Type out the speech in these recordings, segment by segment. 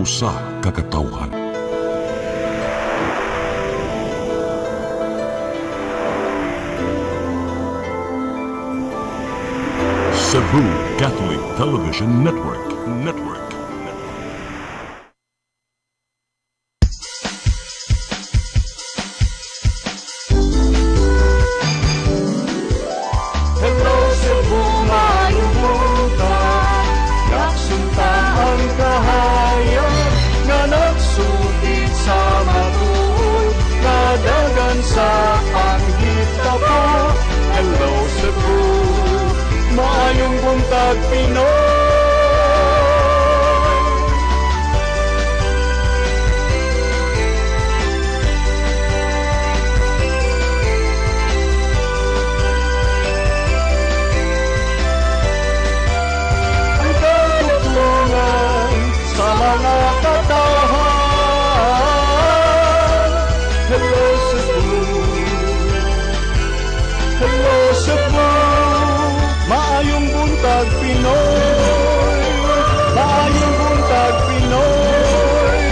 usa ka katawhan. Cebu Catholic Television Network. Hello Cebu, maayong buntag. Yaksunta ang kahayan nga nagsulit sa matuoy, nadagan sa panghitabo. Hello Cebu, maayong buntag Pinoy. Ang katutulungan sa mga katawhan. Hello Cebu, hello Cebu, maayong buntag Pinoy, maayong buntag Pinoy,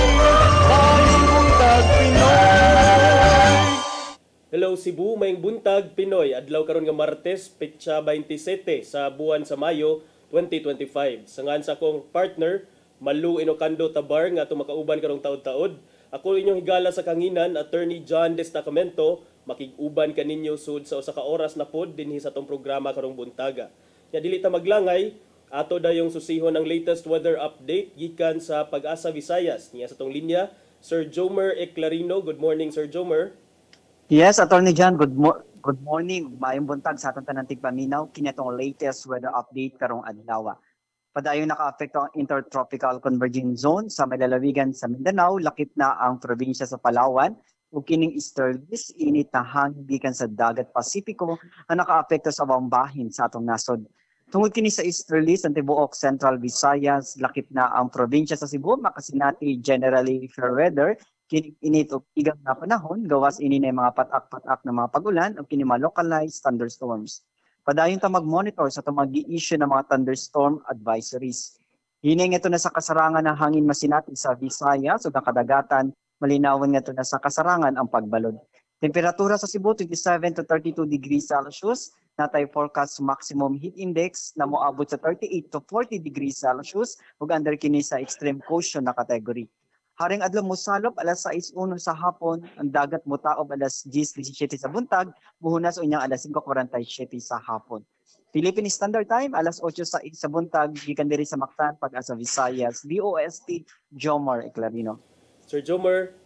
maayong buntag Pinoy. Hello Cebu, mayong buntag Pinoy. Adlaw karon nga Martes, petsa 27 sa buwan sa Mayo 2025. Sangan sa akong partner, Malu Inocando Tabar nga atong makauban karong taod-taod. Ako inyong higala sa kanginan, Attorney John Destacamento, makig-uban kaninyo sud sa usa ka oras na pod dinhi sa atong programa karong buntaga. Nya dili ta maglangay, ato dayong susihon ang latest weather update gikan sa Pag-asa Visayas. Niya sa tong linya, Sir Jomer Eclarino. Good morning, Sir Jomer. Yes, Attorney John, good morning. Maayong buntag sa atong tanang tigpaminaw. Kini atong latest weather update karong adlaw. Padayon naka-apekto ang Intertropical Convergence Zone sa malalawigan sa Mindanao, lakip na ang probinsya sa Palawan ug kining easterlies init na hangin gikan sa dagat Pasipiko ang naka-apekto sa bambahin sa atong nasod. Tungod kini sa easterlies ang tibuok Central Visayas, lakip na ang probinsya sa Cebu, makasinati generally fair weather. Kini init og igang na panahon, gawas ini na mga patak-patak na mga pagulan o kini mga localized thunderstorms. Padayon ta mag-monitor sa mag-i-issue ng mga thunderstorm advisories. Hining ito na sa kasarangan ng hangin masinati sa Visayas ug ang kadagatan, malinawon nga ito na sa kasarangan ang pagbalod. Temperatura sa Cebu 27 to 32 degrees Celsius, natay forecast maximum heat index na moabot sa 38 to 40 degrees Celsius ug under kini sa extreme caution na category. Haring adlaw mosalop alas 6:01 sa hapon, ang dagat motaob alas 10:17 sa buntag, buhunas unyang alas 5:47 sa hapon. Philippine Standard Time alas 8:06 sa buntag, gikan diri sa Mactan, Pag-asa Visayas, DOST Jomar Eclarino. Sir Jomer.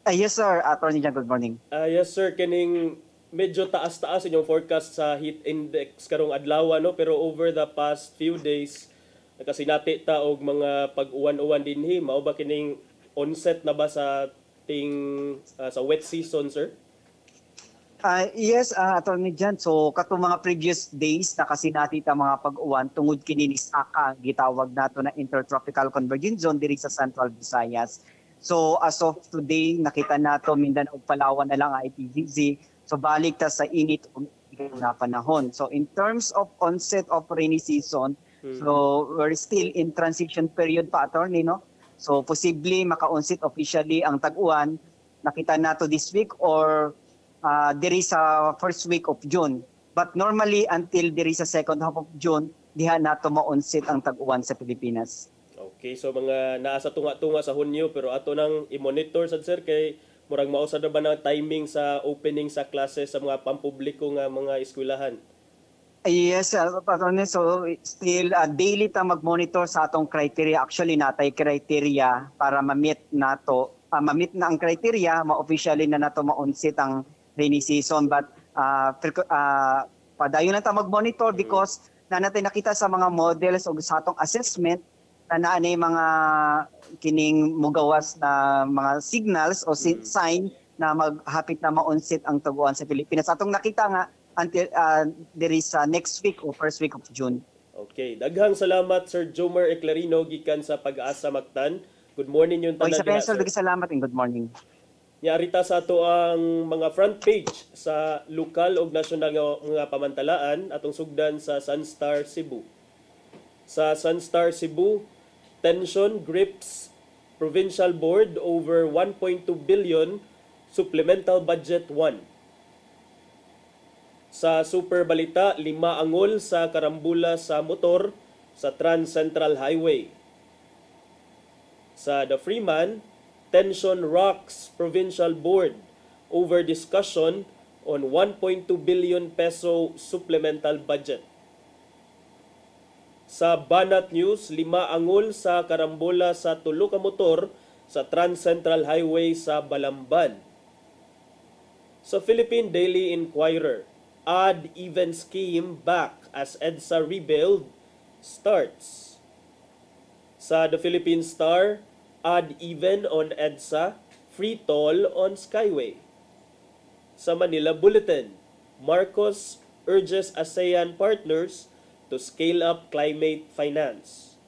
Yes sir, Attorney John, good morning. Yes sir, kining medyo taas-taas inyong forecast sa heat index karong adlaw no, pero over the past few days nakasinati ta og mga pag-uwan-uwan dinhi. Mao ba kining onset na ba sa sa wet season, sir? Yes, Attorney John. So katong mga previous days nakasinati ta mga pag-uwan tungod kini ni Saka, gitawag nato na Intertropical Convergence Zone diri sa Central Visayas. So as of today nakita nato Mindanao ug Palawan na lang ang IPVZ. So balik ta sa init na panahon. So in terms of onset of rainy season, so we're still in transition period pa, Attorney, no? So posible maka-onset officially ang tag-uwan, nakita nato this week or diri sa first week of June. But normally until diri sa second half of June, diha nato ma-onset ang tag-uwan sa Pilipinas. Okay, so mga naa sa tunga-tunga sa Hunyo, pero ato nang i-monitor sad sir kay murag mausad na ba ng timing sa opening sa klase sa mga pampubliko nga mga eskwelahan? Yes, Attorney. So still daily ta mag-monitor sa atong criteria. Actually natay criteria para ma-meet nato, ma-meet na ang criteria, ma-officially na nato ma-onset ang rainy season. But padayon na ta mag-monitor because na natin nakita sa mga models o sa atong assessment na naanay mga kining mugawas na mga signals o sign na maghapit na ma-onset ang tag-uwan sa Pilipinas. Atong nakita nga until there is next week o first week of June. Okay, daghang salamat Sir Jomer Eclarino gikan sa Pag-asa Mactan. Good morning yung tanan. Sir, salamat and good morning. Niarita sa ato ang mga front page sa lokal ug nasyonal nga mga pamantalaan atong sugdan sa Sunstar Cebu. Sa Sunstar Cebu, tension grips Provincial Board over 1.2 billion Supplemental Budget 1. Sa Super Balita, 5 angol sa karambula sa motor sa Trans Central Highway. Sa The Freeman, tension rocks Provincial Board over discussion on 1.2 billion peso supplemental budget. Sa Banat News, 5 angol sa karambola sa tulo ka motor sa Trans Central Highway sa Balamban. Sa Philippine Daily Inquirer, odd-even scheme back as EDSA rebuild starts. Sa The Philippine Star, odd-even on EDSA, free toll on Skyway. Sa Manila Bulletin, Marcos urges ASEAN partners to scale up climate finance.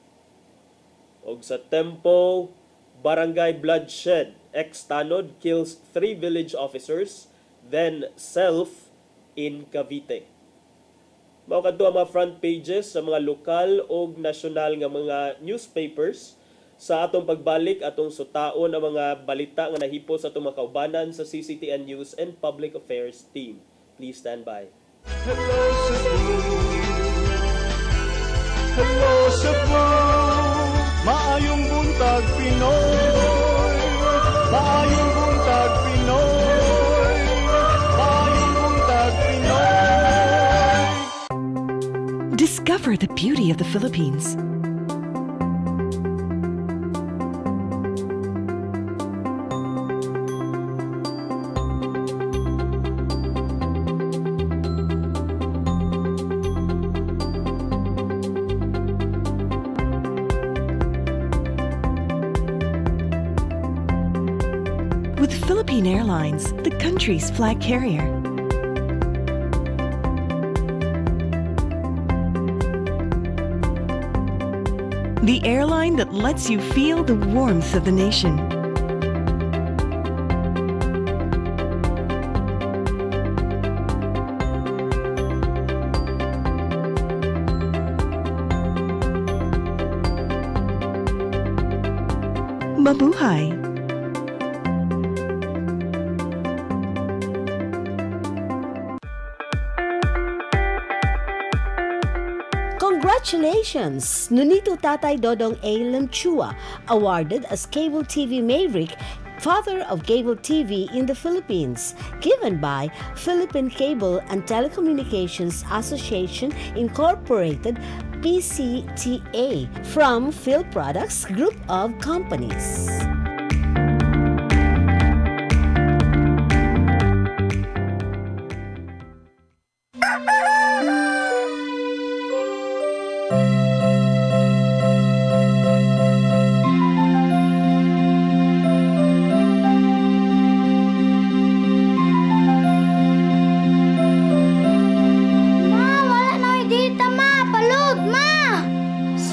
Og sa Tempo, barangay bloodshed, ex-tanod kills 3 village officers, then self in Cavite. Mao kadto ang mga front pages sa mga lokal o nasyonal nga mga newspapers. Sa atong pagbalik, atong sutaon ang mga balita nga nahipo sa atong mga kaubanan sa CCTN News and Public Affairs team. Please stand by. Hello Cebu, hello Cebu, maayong buntag Pinoy, maayong buntag Pinoy, maayong buntag Pinoy. Discover the beauty of the Philippines. With Philippine Airlines, the country's flag carrier. The airline that lets you feel the warmth of the nation. Mabuhay! Congratulations! Nunito Tatay Dodong A. Lemchua, awarded as Cable TV Maverick, Father of Cable TV in the Philippines, given by Philippine Cable and Telecommunications Association Incorporated, PCTA, from Phil Products Group of Companies.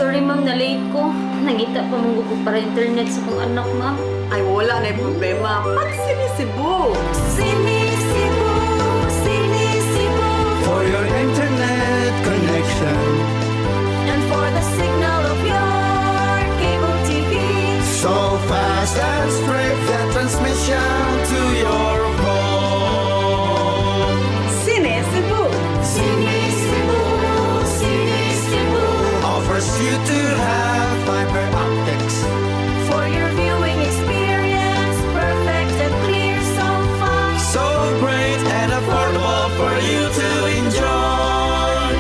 Sorry ma'am, na-late ko. Nangita pa mong ko para internet sa kong anak ma'am. Ay, wala na yung problema. Pag Sinisibu! Sinisibu, Sinisibu, for your internet connection and for the signal of your cable TV. so fast and straight, the transmission to your home. Sinisibu! Sinisibu, Sinisibu, Offers you to have fiber optics for your viewing experience, perfect and clear, so fast. so great and affordable for you to enjoy.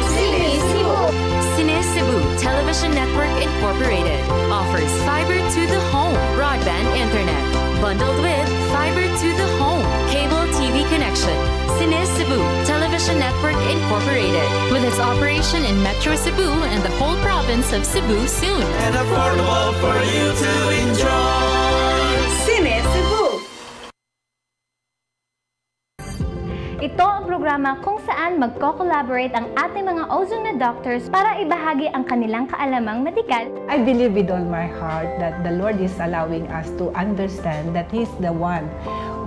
Sinisibu Television Network Incorporated offers fiber to the home broadband internet bundled with fiber to the home cable TV connection. Sinisibu Television Network Incorporated, with its operation in Metro Cebu and the whole province of Cebu soon. And affordable for you to enjoy. Sinisibu! Ito ang programa kung saan magko-collaborate ang ating mga ozone na doctors para ibahagi ang kanilang kaalamang medikal. I believe with all my heart that the Lord is allowing us to understand that He's the one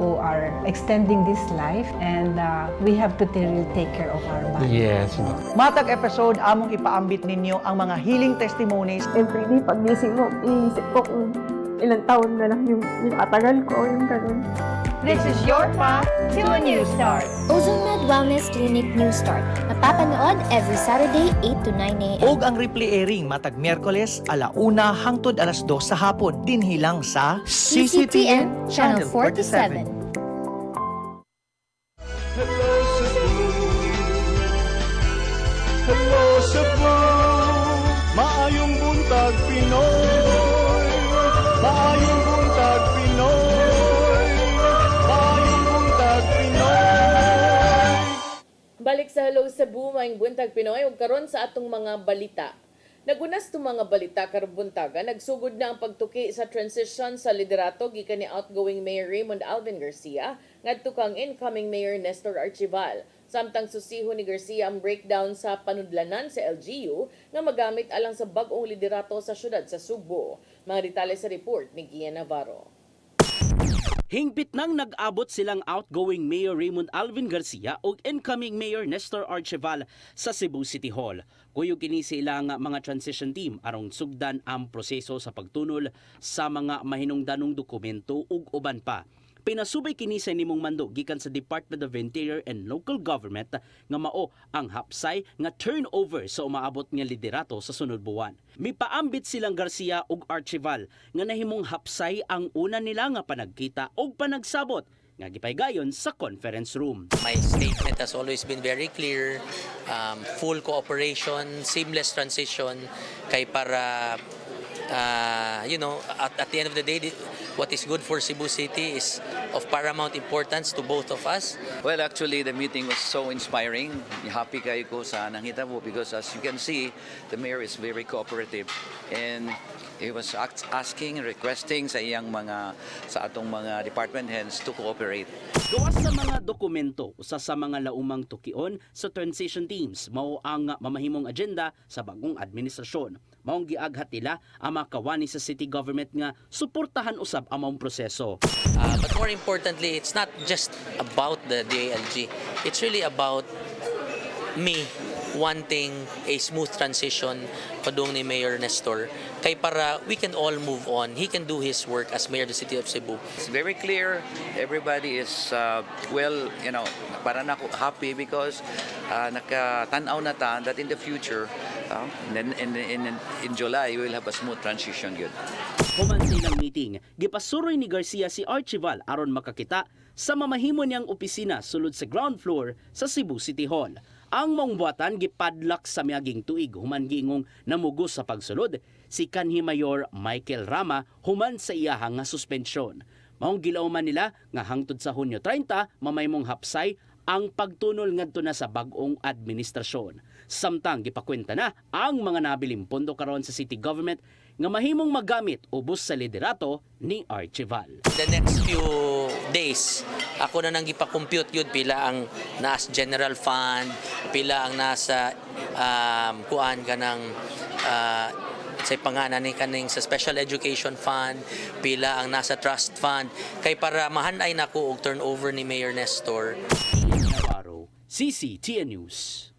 who are extending this life, and we have to really take care of our body. Yes. Matag episode, among ipaambit ninyo ang mga healing testimonies. Every day, pag gising mo, iisip ko kung ilang taon na lang yung katagal ko, yung ganun. This is your path to a new start. OzoneMed Wellness Clinic New Start. Napapanood every Saturday 8 to 9 a.m. Og ang replay airing matag Miyerkules 1:00 hangtod 2:00 sa hapon dinhilang sa CCTN Channel 47. Hello Cebu, hello Cebu, maayong buntag Pinoy, maayong buntag Pinoy, maayong buntag Pinoy. Balik sa Hello Cebu, maayong buntag Pinoy, ug karon sa atong mga balita. Nagunas itong mga balita karong buntaga, nagsugod na ang pagtuki sa transition sa liderato gikan ni outgoing Mayor Raymond Alvin Garcia ngadto kang incoming Mayor Nestor Archival. Samtang susiho ni Garcia ang breakdown sa panudlanan sa LGU nga magamit alang sa bag-ong liderato sa syudad sa Subo. Mga detalye sa report ni Gian Navarro. Hingpit nang nag-abot silang outgoing Mayor Raymond Alvin Garcia ug incoming Mayor Nestor Archival sa Cebu City Hall. Kuyog kini silang mga transition team arong sugdan ang proseso sa pagtunol sa mga mahinungdanong dokumento ug uban pa. Pinasubay kini sa nimong mando gikan sa Department of Interior and Local Government nga mao ang hapsay nga turnover sa umaabot nga liderato sa sunod buwan. Mipaambit silang Garcia ug Archival nga nahimong hapsay ang una nila nga panagkita ug panagsabot nga gipaygayon sa conference room. My statement has always been very clear, full cooperation, seamless transition kay para at the end of the day, what is good for Cebu City is of paramount importance to both of us. Well, actually, the meeting was so inspiring. Happy kayo ko sa nangita po because as you can see, the mayor is very cooperative and he was asking, requesting sa atong mga department heads to cooperate. Gawas sa mga dokumento, usa sa mga laumang tukion sa transition teams mao ang mamahimong agenda sa bagong administrasyon. Maong giaghat nila ang mga kawani sa city government nga suportahan usab ang maong proseso. But more importantly, it's not just about the DILG. It's really about me wanting a smooth transition padung ni Mayor Nestor kay para we can all move on. He can do his work as Mayor of the City of Cebu. It's very clear. Everybody is para na ako happy because nakatanaw na ta that in the future in July we will have a smooth transition good. Human sa ilang meeting, gipasuroy ni Garcia si Archival aron makakita sa mamahimo niyang opisina sulod sa ground floor sa Cebu City Hall. Ang maong buhatan gipadlak sa miaging tuig human giingong namugos sa pagsulod si kanhi Mayor Michael Rama human sa iyahang nga suspensyon. Maong gilauman nila nga hangtod sa Hunyo 30 mamaymong hapsay ang pagtunol ngadto na sa bag-ong administrasyon. Samtang gipakwenta na ang mga nabiling pondo karon sa city government nga mahimong magamit ubos sa liderato ni Archival. The next few days, ako na nang gipa-compute yun pila ang nasa general fund, pila ang nasa kuan ka ng sa panganan ni kaning sa special education fund, pila ang nasa trust fund kay para mahanay nako og turnover ni Mayor Nestor. Navarro, CCTN News.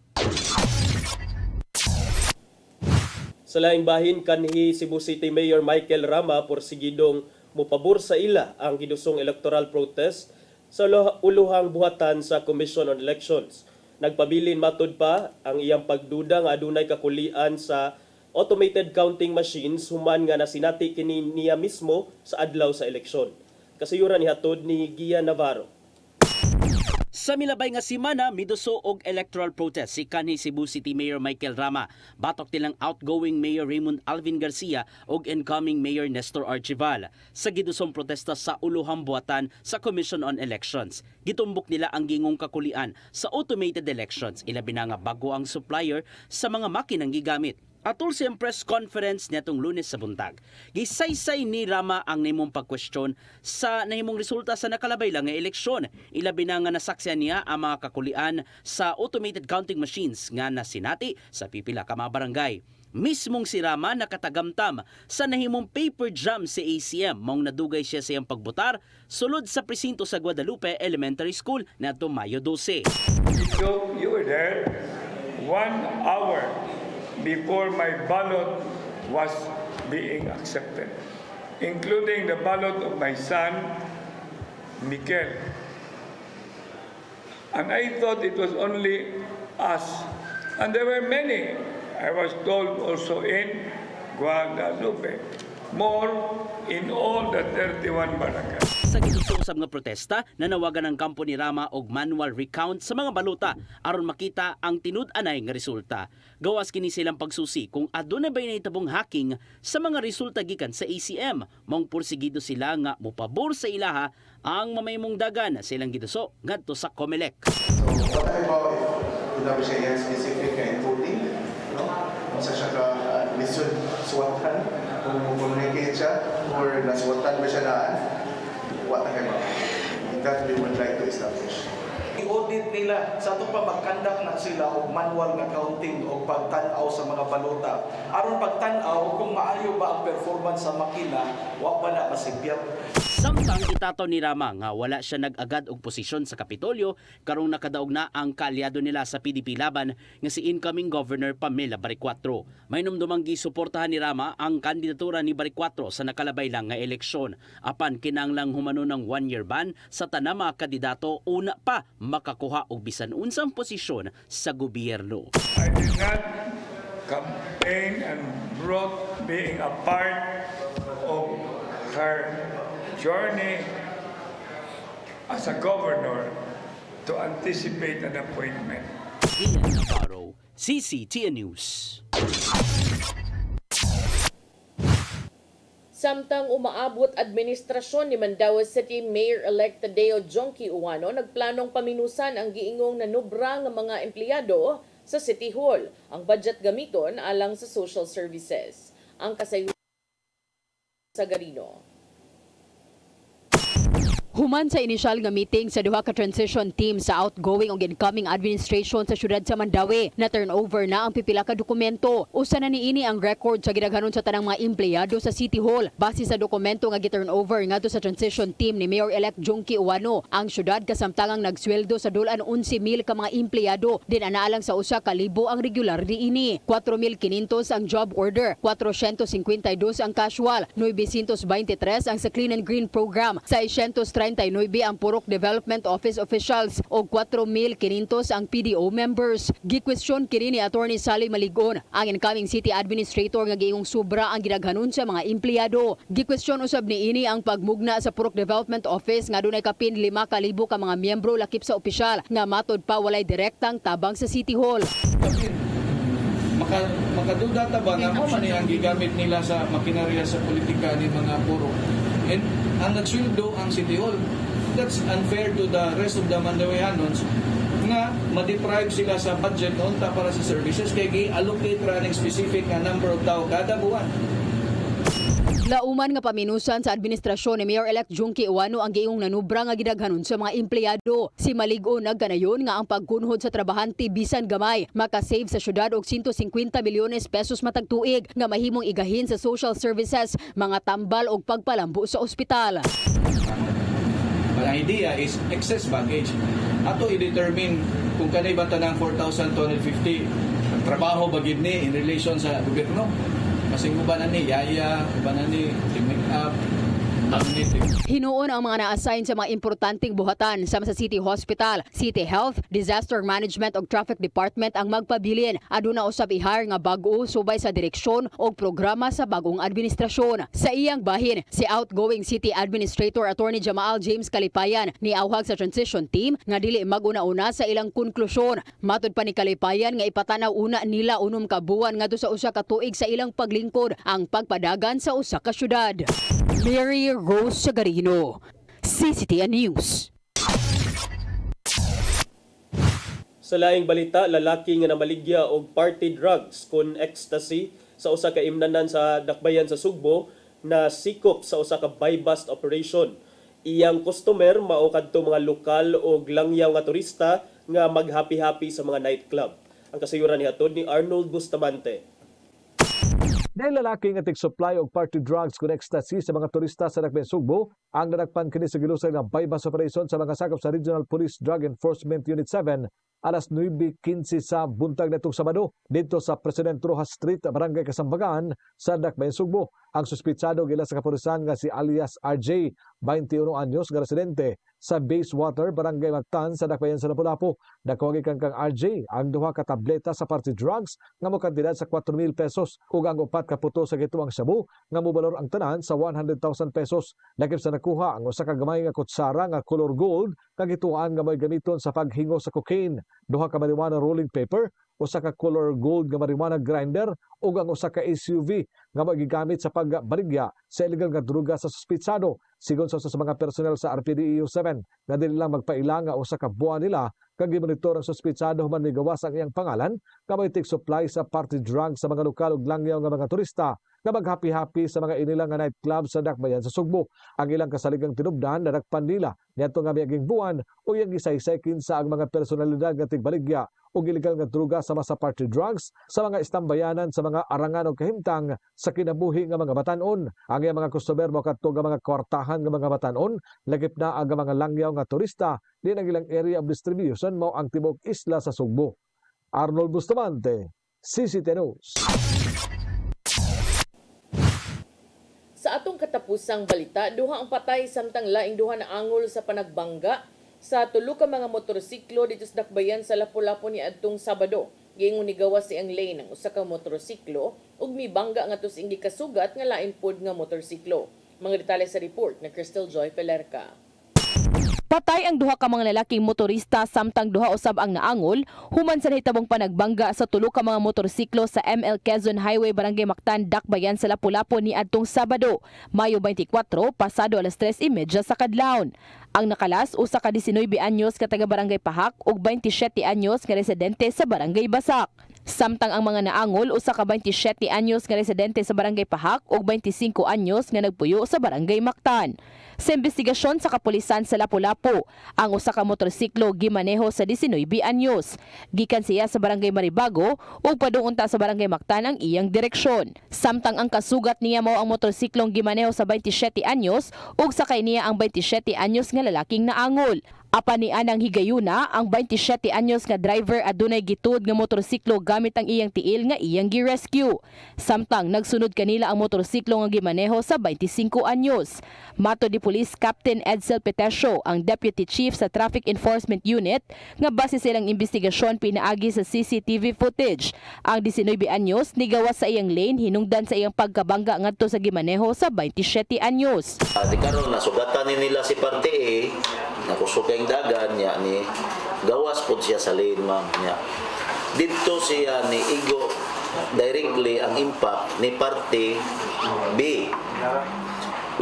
Sa laing bahin kanhi Cebu City Mayor Michael Rama porsigidong mopabor sa ila ang gidusong electoral protest sa uluhang buhatan sa Commission on Elections. Nagpabilin matud pa ang iyang pagduda nga adunay kakulian sa automated counting machines human nga nasinati kini niya mismo sa adlaw sa eleksyon. Kasayuran ni hatod ni Gian Navarro. Sa milabay nga semana, miduso og electoral protest si kanhi Cebu City Mayor Michael Rama. Batok nilang outgoing Mayor Raymond Alvin Garcia og incoming Mayor Nestor Archival sa gidusong protesta sa uluhang buhatan sa Commission on Elections. Gitumbok nila ang gingong kakulian sa automated elections, ilabi na nga bago ang supplier sa mga makinang gigamit. Atol sa press conference nitong Lunes sa buntag, gisaysay ni Rama ang nimong pagkwestiyon sa nahimong resulta sa nakalabay lang nga eleksyon. Ilabi na nga nasaksyan niya ang mga kakulian sa automated counting machines nga nasinati sa pipila ka mga barangay. Mismong si Rama nakatagamtam sa nahimong paper jam sa ACM maong nadugay siya sa iyang pagbotar sulod sa presinto sa Guadalupe Elementary School nato Mayo 12. So you were there 1 hour before my ballot was being accepted. including the ballot of my son, Mikel. And I thought it was only us. And there were many. I was told also in Guadalupe. More in all the 31 barangays. Sa gitusosab nga protesta, nanawagan ng kampo ni Rama og manual recount sa mga baluta aron makita ang tinud-anay nga resulta. Gawas kini silang pagsusi kung adunay bay nahitabong hacking sa mga resulta gikan sa ACM. Mong pursigido sila nga mopabor sa ilaha ang mamaymong dagan sa ilang giduso ngadto sa COMELEC. So what about if wala siya yan specific na encoding? No? Masa siya ka lisod suwatan? Kung communicate siya or nasuwatan ba siya naan? What about? That we would like to establish. I-audit nila sa itong pag-conduct na sila og manual nga counting o pagtanaw sa mga balota. Aron pagtanaw kung maayo ba ang performance sa makina, wa ba na masibyap. Samtang itato ni Rama nga wala siya nag-agad og posisyon sa Kapitolyo karong nakadaog na ang kaalyado nila sa PDP laban nga si incoming Governor Pamela Baricuatro. May numdumang gisuportahan ni Rama ang kandidatura ni Baricuatro sa nakalabay lang nga eleksyon. Apan kinahanglang humano ng 1-year ban sa tanang mga kandidato una pa makakuha og bisan unsang posisyon sa gobyerno. I did not campaign and brought being a part of her journey as a governor to anticipate an appointment. Ian Navarro, CCTN News. Samtang umaabot administrasyon ni Mandaue City Mayor-elect Tadeo Jonky Uwano, nagplanong paminusan ang giingong nanubra nga mga empleyado sa City Hall. Ang budget gamiton alang sa social services. Ang kasayuran sa Garino. Human sa inisyal nga meeting sa duha ka transition team sa outgoing ug incoming administration sa syudad sa Mandaue, na turnover na ang pipila ka dokumento. Usa na niini ang record sa gidaghanon sa tanang mga empleyado sa City Hall. Base sa dokumento nga gi-turnover ngadto sa transition team ni Mayor-elect Jonky Uwano, ang syudad kasamtangang nagsweldo sa dulan 11,000 ka mga empleyado, din anaalang sa 1,000 ang regular niini. 4,500 ang job order, 452 ang casual, 923 ang sa Clean and Green program, 639 ang Purok Development Office officials o 4,500 ang PDO members. Gikwestiyon kini ni Attorney Sally Maligon, ang incoming city administrator nga giingong sobra ang gidaghanon sa mga empleyado. Gikwestiyon usab niini ang pagmugna sa Purok Development Office nga dunay kapin 5,000 ka mga miyembro lakip sa opisyal nga matod pa walay direktang tabang sa City Hall. Makaduda ta ba nga mo man ang gigamit nila sa makinarya sa politika ni mga puro. And ang nagsweldo ang City Hall. That's unfair to the rest of the Mandaueanons nga ma-deprive sila sa budget unta para sa services kay gi-allocate ra ng specific nga number of tao kada buwan. Lauman nga paminusan sa administrasyon ni Mayor-elect Jonky Uwano ang giingong nanubra nga gidaghanon sa mga empleyado. Si Maligon nagkanayon nga ang pagkunhod sa trabahante bisan gamay makasave sa syudad og 150 milyones pesos matag tuig nga mahimong igahin sa social services, mga tambal og pagpalambo sa ospital. Ang idea is excess baggage. Ato i-determine kung kanay ba tanang 4,250 trabaho bagid ni in relation sa gobyerno. Kasi uban na ni yaya, uban na ni make up. Hinuon ang mga na-assign sa mga importanteng buhatan sama sa City Hospital, City Health, Disaster Management ug Traffic Department ang magpabilin. Aduna usab i-hire nga bag-o subay sa direksyon ug programa sa bagong administrasyon. Sa iyang bahin, si outgoing City Administrator Attorney Jamaal James Kalipayan niawhag sa transition team nga dili maguna-una sa ilang konklusyon. Matud pa ni Kalipayan nga ipatanaw una nila unom ka buwan ngadto sa usa ka tuig sa ilang paglingkod ang pagpadagan sa usa ka syudad. Mary Rose Sagarino, CCTN News. Sa laing balita, lalaki nga namaligya og party drugs kun ecstasy sa usa ka imnanan sa Dakbayan sa Sugbo na sikop sa usa ka buy-bust operation. Iyang customer mao kadto mga lokal og langyaw nga turista nga maghappy-happy sa mga nightclub. Ang kasayuran nihatod ni Arnold Bustamante. Dahil lalaki nga tig-supply og party drugs kun ecstasy sa mga turista sa Dakbayan Sugbo, ang nadakpan kini sa gilusay nga buy-bust operation sa mga sakop sa Regional Police Drug Enforcement Unit 7 alas 9:15 sa buntag nitong Sabado dito sa President Rojas Street, Barangay Kasambagan sa Dakbayan, Sugbo. Ang suspitsado gila sa kapulisan nga si alias RJ, 21 anyos nga residente sa Basewater, Barangay Mactan sa Dakbayan sa Lapu-Lapu. Nakuha kang RJ ang 2 ka tableta sa party drugs nga mokantidad sa 4,000 pesos ug ang 4 ka puto sa gituang shabu nga mobalor ang tanan sa 100,000 pesos. Lakip sa nakuha ang usa ka gamay nga kutsara nga color gold nga gituan nga may gamiton sa paghingo sa cocaine, 2 ka marijuana rolling paper, usa ka color gold nga marijuana grinder ug ang usa ka SUV nga magigamit sa pagbaligya sa illegal nga druga sa suspitsado. Sigon sa mga personnel sa RPDEU 7 nga dili lang magpaila nga usa ka buwan nila kag gimonitor ang suspitsado human migawas ang iyang pangalan nga may supply sa party drug sa mga lokal ug langyaw nga mga turista nga maghapi-hapi sa mga inilang nga nightclub sa Dakbayan sa Sugbo. Ang ilang kasaligang tinubdan na nagpan nila niadto nga miaging buwan o yang gisaysay kinsa ang mga personalidad nga tigbaligya o illegal nga druga sama sa party drugs sa mga istambayanan sa mga arangan o kahimtang sa kinabuhi nga mga batanon. Ang iyang mga customer mo kadto nga mga kwartahan nga mga batanon, lagip na ang mga langyaw nga turista di ang ilang area of distribution mo ang tibok isla sa Sugbo. Arnold Bustamante, CCTV News. Sa atong katapusang balita, duha ang patay samtang laing duha na angol sa panagbangga sa tulo ka mga motorsiklo dito sa Dakbayan sa Lapu-Lapu ni adtong Sabado. Giingon ni gawas siyang lane ng usa ka motorsiklo ug mibangga nga tus indi kasugat nga lain pod nga motorsiklo. Mga detalye sa report na Crystal Joy Pelerca. Patay ang duha ka mga lalaking motorista samtang duha usab ang naangol human sa nahitabong panagbangga sa tulo ka mga motorsiklo sa ML Quezon Highway, Barangay Mactan, Dakbayan sa Lapu-Lapu ni adtong Sabado, Mayo 24, pasado alas 3:30 sa kadlawon. Ang nakalas usa ka 19 anyos ka taga Barangay Pahak ug 27 anyos nga residente sa Barangay Basak. Samtang ang mga naangol usa ka 27 anyos nga residente sa Barangay Pahak ug 25 anyos nga nagpuyo sa Barangay Mactan. Sa investigasyon sa kapulisan sa Lapu-Lapu, ang usa ka motorsiklo gimaneho sa 19 anyos. Gikan siya sa Barangay Maribago ug padung unta sa Barangay Mactan ang iyang direksyon. Samtang ang kasugat niya mao ang motorsiklong gimaneho sa 27 anyos ug sakay niya ang 27 anyos nga lalaking naangol. Apan ni anang higayuna, ang 27 anyos nga driver adunay gitud nga motorsiklo gamit ang iyang tiil nga iyang gi-rescue. Samtang nagsunod kanila ang motorsiklo nga gimaneho sa 25 anyos. Mato di Police Captain Edsel Petesio, ang Deputy Chief sa Traffic Enforcement Unit, nga base silang investigasyon pinaagi sa CCTV footage. Ang 19 anyos nigawas sa iyang lane hinungdan sa iyang pagkabangga ngadto sa gimaneho sa 27 anyos. Di karon nasugatan ni nila si Parte A, nakusog ang dagan niya ni gawas pod siya sa lane, ma'am niya. Dito siya ni igo directly ang impact ni Parte B,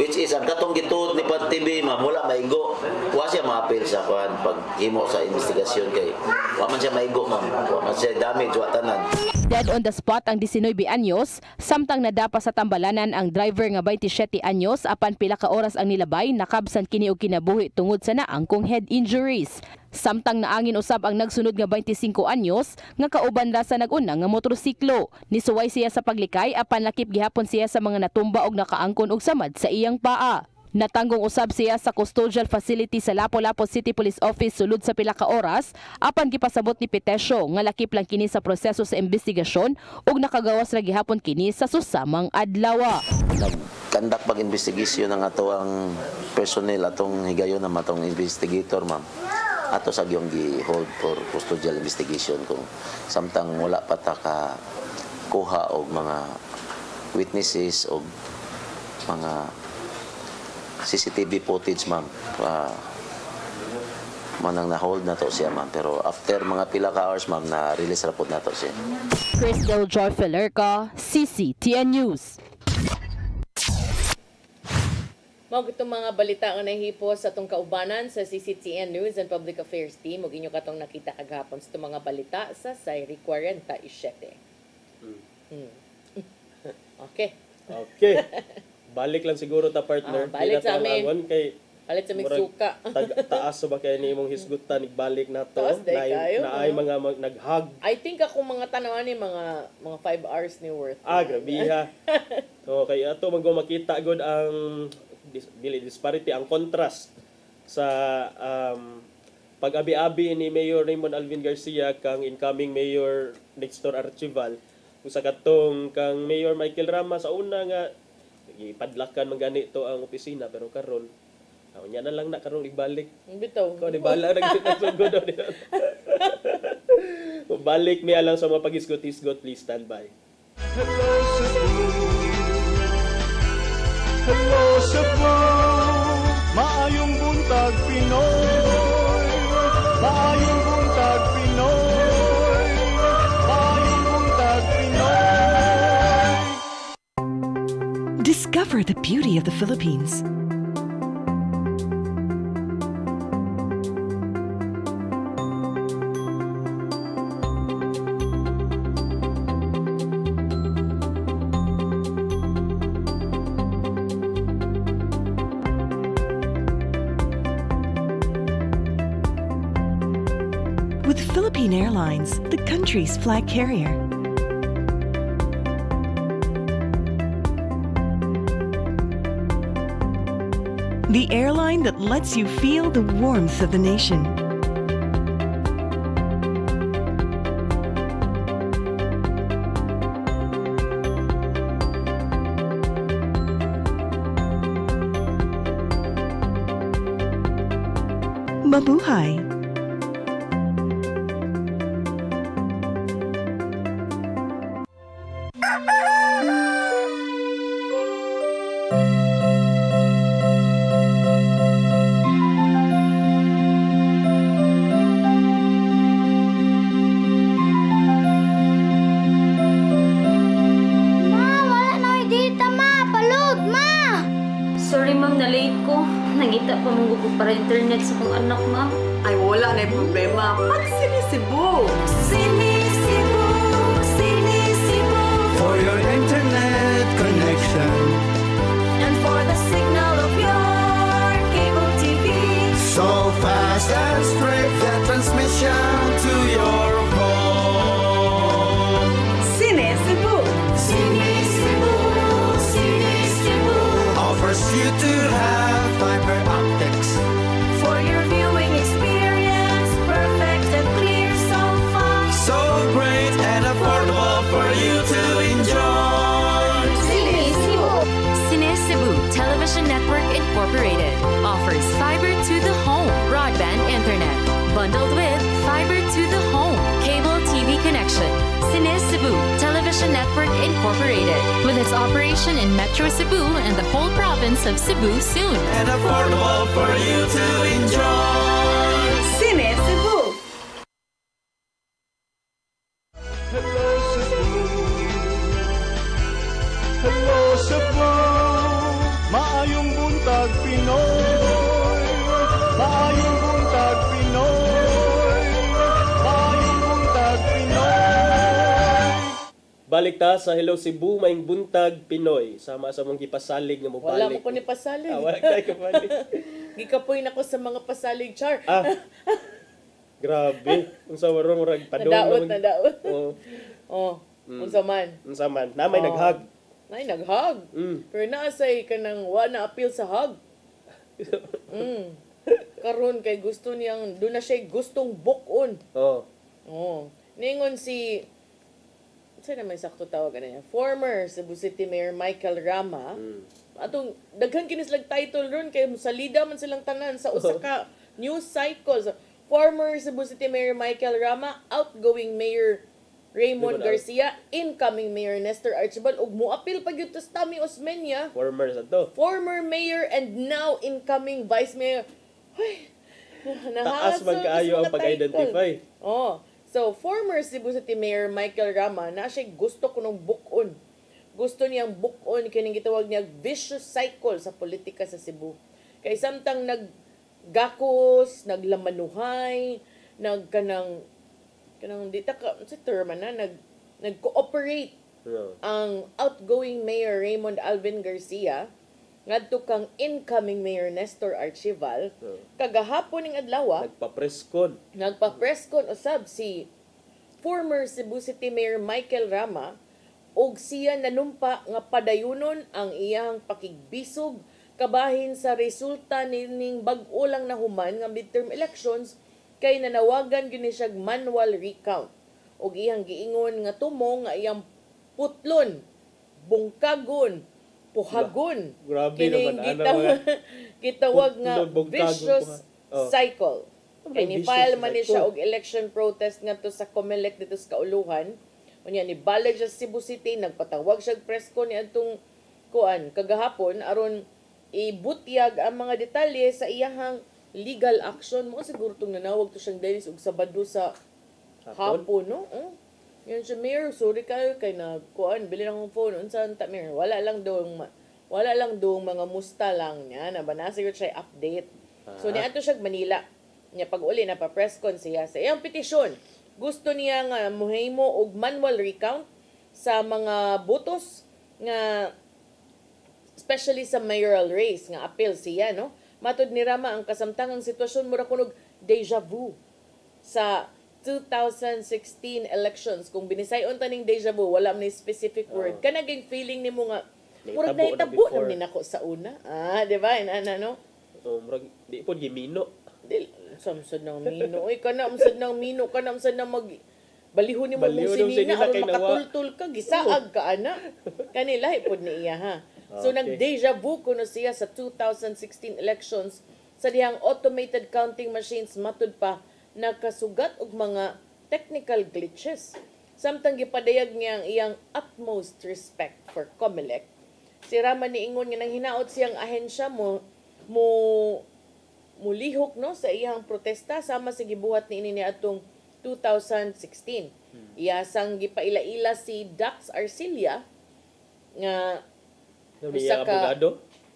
which is ang katong gituod ni Parte B, ma'am, wala maigo. Wa siya ma-appeal sa pag himo sa investigasyon kay wa man siya maigo, ma'am. Wa man siya damage wa tanan. Dead on the spot ang 19 anyos, samtang nadapa sa tambalanan ang driver nga 27 anyos apan pila ka oras ang nilabay, nakabsan kini og kinabuhi tungod sa naangkong head injuries. Samtang naangin usab ang nagsunod nga 25 anyos nga kauban ra sa nag-una nga motorsiklo. Nisuway siya sa paglikay apan lakip gihapon siya sa mga natumba og nakaangkon og samad sa iyang paa. Natanggong usab siya sa custodial facility sa Lapu-Lapu City Police Office sulod sa pila ka oras apan gipasabot ni Petesio nga lakip lang kini sa proseso sa investigasyon ug nakagawas ra gihapon kini sa susamang adlaw. Nagkandak pag-investigasyon ng atong personnel atong higayon na matong investigator, ma'am. Ato sa gyong gi-hold for custodial investigation kung samtang wala pa ta ka kuha og mga witnesses og mga CCTV footage, ma'am. Manang na-hold na to siya, ma'am. Pero after mga pila ka hours, ma'am, na-release rapod na to siya. Crystal Joy Pelerca, CCTN News. Mao itong mga balita nga nahipo sa atong kaubanan sa CCTN News and Public Affairs Team. Ug inyo katong nakita kagahapon sa itong mga balita sa Sayri 47. Okay. Okay. Balik lang siguro ta, partner. Balik sa amin. Kay balik sa suka. Taas ba kaya ni imong hisgutan balik na to? Naay mga nag-hug. I think ako mga tanawan ni mga 5 hours ni worth. Grabe ha. Okay, ato makita gud ang disparity, ang contrast sa pag-abi-abi ni Mayor Raymond Alvin Garcia kang incoming Mayor Nestor Archival usa katong kang Mayor Michael Rama sa una nga ipadlakan man gani to ang opisina pero karon nya na lang na karon ibalik. Bitaw. Ko di bala nagsugod daw. Balik mi alang sa mga pagisgot-isgot, please stand by. Hello Cebu, maayong buntag Pinoy, maayong buntag Pinoy, maayong buntag Pinoy. Discover the beauty of the Philippines. With Philippine Airlines, the country's flag carrier. The airline that lets you feel the warmth of the nation. Mabuhay! Nangita pa mong gugog para internet sa kong anak, ma'am. Ay, wala na yung problema. Pag sinisibo. Sinisibo, sinisibo. For your internet connection. And for the signal of your cable TV. So fast and straight, the transmission to your home. Sinisibo. Sinisibo, sinisibo. Offers you to have fiber optics. For your viewing experience, perfect and clear so far. So great and affordable for you to enjoy. Cine Cebu. Cine Cebu Television Network Incorporated offers fiber to the home broadband internet bundled with fiber to the home cable TV connection. Cine Cebu Television Network Incorporated with its operation in Metro Cebu and the whole province of Cebu soon. And affordable for you to enjoy. Cine Cebu. Hello Cebu, hello Cebu, maayong buntag Pinoy, maayong buntag Pinoy, maayong buntag Pinoy. Balik ta sa Hello Cebu, maing buntag Pinoy. Sama sa mong gipasalig nga mo Wala balik. mo ko ni pasalig. Wala tayo kabalik. Gikapoy na ko sa mga pasalig, Char. Grabe. Unsa warong murag padong. Nadaot. Oh. Unsa man. Unsa man. Namay naghag. Nay naghag. Pero naasay ka nang wa na appeal sa hug. Karon kay gusto niyang doon na siya gustong bukon. Ningon si saan naman sakto tawag niya? Former Cebu City Mayor Michael Rama. Atong daghan kinis lag title ron kay salida man silang tanan sa usa ka news cycles. Former Cebu City Mayor Michael Rama, outgoing Mayor Raymond Garcia, incoming Mayor Nestor Archival, ug moapil pa gyud tas Tami Osmeña. Former sa to. Former Mayor and now incoming Vice Mayor. Ay, Taas man kaayo ang pag-identify. So, former Cebu City Mayor Michael Rama, na siya gusto ko nung bukon. Gusto niyang bukon, kining gitawag niya vicious cycle sa politika sa Cebu. Kay samtang naggakos, naglamanuhay, kanang di ta ka sa term na nag-cooperate ang outgoing Mayor Raymond Alvin Garcia ngadto kang incoming Mayor Nestor Archival kagahapon ning adlaw nagpa-preskon usab si former Cebu City Mayor Michael Rama og siya nanumpa nga padayunon ang iyang pakigbisog kabahin sa resulta ning bag-o lang nahuman nga midterm elections kay nanawagan gyud ni siya manual recount og iyang giingon nga tumo nga iyang putlon, bungkagon, puhagon. Grabe Kining naman, ano, gitawag nga putlon, bungkagon, vicious oh. cycle. Kay Vicious ni-file man ni siya cycle. og election protest ngadto sa COMELEC dito sa Kauluhan. Unya ni balag siya sa Cebu City, nagpatawag siya og presko ni adtong kagahapon aron ibutyag ang mga detalye sa iyahang legal action. Mo siguro tong nanawag to siyang Dennis og Sabado sa hapon, no? Yan siya, Mayor, sorry kayo kay bili ng phone unsa ta, Mayor. Wala lang dong mga musta lang niya na banasa gyud siya update. So niadto siya Manila. Nya pag uli na pa press con siya sa iyang petisyon. Gusto niya nga mohimo og manual recount sa mga botos nga especially sa mayoral race nga appeal siya, no? Matud ni Rama ang kasamtangang sitwasyon mura kunog deja vu sa 2016 elections. Kung binisayon taning deja vu, wala man ni specific word. Kanaging feeling nimo nga murag nahitabo na min ako sa una. Di ba? No? Murag di po gimino. Samsud ng mino. Uy, kana amsad ng mino, kana amsad ng balihon ni mo mong sinina aron makatultul ka, gisaag ka ana. Kanila ipod ni iya ha. So nag-deja vu kuno siya sa 2016 elections sa dihang automated counting machines matud pa nakasugat og mga technical glitches. Samtang gipadayag niya ang iyang utmost respect for COMELEC. Si Rama niingon nga nang hinaot siyang ahensya mulihok no sa iyang protesta sama sa gibuhat ni atong 2016. Iyasang gipaila-ila si Dax Arcilia nga usa ka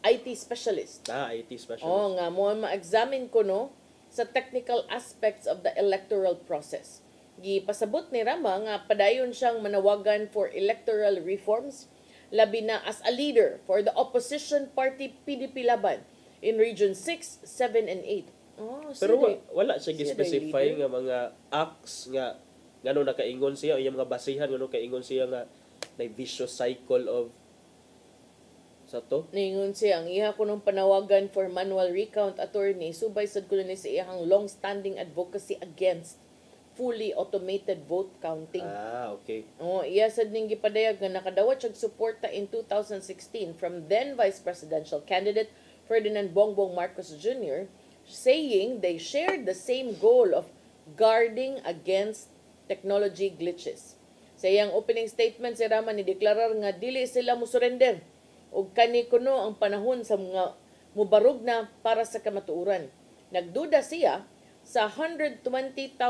IT specialist. IT specialist. Nga mo ma-examine ko no sa technical aspects of the electoral process. Gipasabot ni Rama nga padayon siyang manawagan for electoral reforms labi na as a leader for the opposition party PDP Laban in Region 6, 7, and 8. Pero wala siya gi-specify nga mga acts nga ngano nakaingon siya o yung mga basihan ngano kaingon siya nga na vicious cycle of sa to. Ningon siya ang iha ko nung panawagan for manual recount attorney subay sad ko ni sa iyang long-standing advocacy against fully automated vote counting. Okay. Iya sad ning gipadayag nga nakadawat siyang suporta in 2016 from then Vice Presidential candidate Ferdinand Bongbong Marcos Jr., saying they shared the same goal of guarding against technology glitches. Sa iyang opening statement, si Rama ni deklarar nga dili sila mo surrender o kani kuno ang panahon sa mga mubarog na para sa kamatuoran. Nagduda siya sa 120,124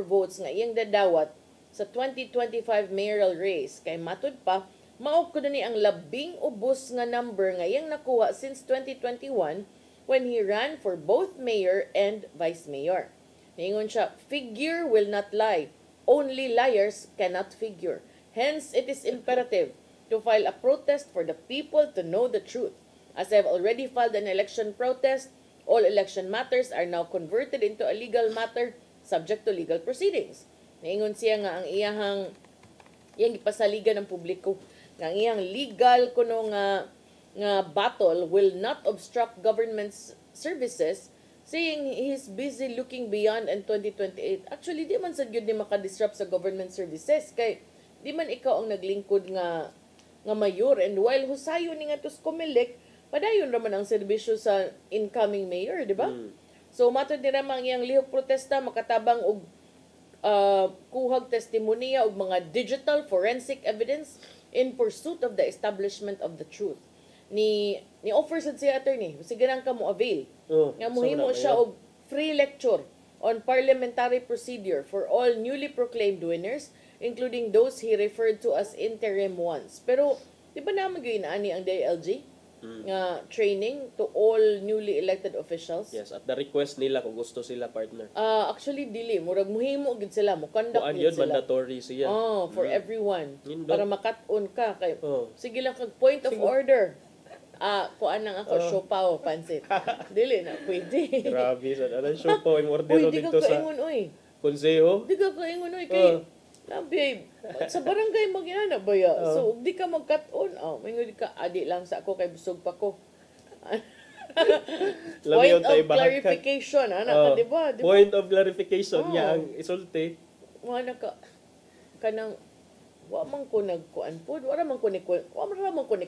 votes nga iyang dadawat sa 2025 mayoral race kay matud pa mao ko ni ang labing ubos nga number nga iyang nakuha since 2021 when he ran for both mayor and vice mayor. Ningon siya, figure will not lie. Only liars cannot figure. Hence, it is imperative to file a protest for the people to know the truth. As I have already filed an election protest, all election matters are now converted into a legal matter subject to legal proceedings. Ningon siya nga ang iyang ipasaligan ng publiko nga ang iyang legal kuno nga battle will not obstruct government services, saying he's busy looking beyond in 2028. Actually, di man sad gyud ni makadisrupt sa government services kay di man ikaw ang naglingkod nga mayor, and while husayon ni nga tos COMELEC, padayon raman ang serbisyo sa incoming mayor, di ba? So matud ni Rama ang iyang lihok protesta makatabang og kuhag testimonya og mga digital forensic evidence in pursuit of the establishment of the truth. Ni offer sad siya attorney, sige nang ka mo avail. Nga mohimo siya og free lecture on parliamentary procedure for all newly proclaimed winners, including those he referred to as interim ones. Pero di ba naman gyud ani ang DILG nga training to all newly elected officials? Yes, at the request nila kung gusto sila partner. Actually dili murag muhimo gid sila mo conduct gid sila. Mandatory siya. For everyone. Para makat-on ka kay sige lang kag point of order. Kuan nang ako siopaw pansit. Dili na pwede. Grabe sad ana siopaw ang order dito sa konseho. Di ka kaingon oy kay babe, sa barangay mag-inana ba ya? So, di ka mag-cut-on. May di ka, adi lang sa ako kay busog pa ko. Point of clarification, di ba? Point of clarification niya ang isulti. Wala kanang wa man ko nagkuan pod, wala man ko ni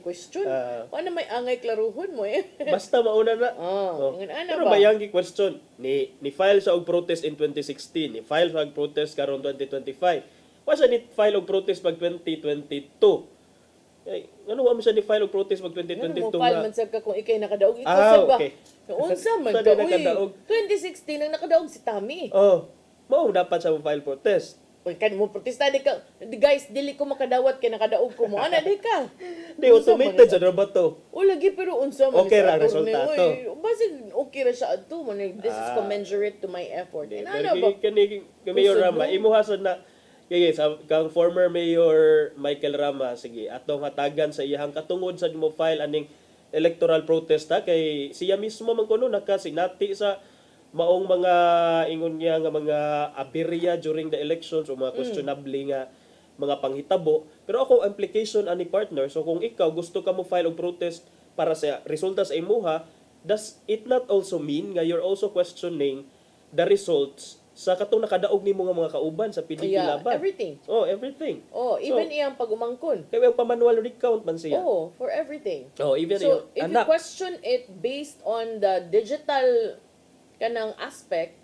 question. Wala may angay klaruhon mo eh. Basta mauna na. Pero bayang gi-question ni file sa og protest in 2016, ni file sa og protest karon 2025. Wa siya ni file og protest pag 2022. Ay, ano wa mo siya ni file og protest pag 2022 nga? File man sa ka kung ikay nakadaog ikaw sa ba? Okay. Unsa man ka uy? 2016 ang nakadaog si Tommy. Mao dapat sa file protest. Kan mo protesta di ka, guys, dili ko makadawat kay nakadaog ko mo. Ana di ka. Di automated sa trabaho. O lagi pero unsa man okay ra resulta to. Basig okay ra siya adto man. This is commensurate to my effort. Ano ba? Kani Mayor Rama, imuhasan na kang former Mayor Michael Rama, sige, atong hatagan sa iyang katungod sa mo file aning electoral protest kay siya mismo man kuno nakasinati sa maong mga ingon niya nga mga aberya during the elections o mga questionable nga mga panghitabo. Pero ako implication ani partner, so kung ikaw gusto ka mo file og protest para sa resulta sa imuha, does it not also mean nga you're also questioning the results sa katong nakadaog nimo nga mga kauban sa PDP laban? Everything. Everything. Even iyang pag-umangkon. Kaya pa manual recount man siya. For everything. Even so if you question it based on the digital kanang aspect,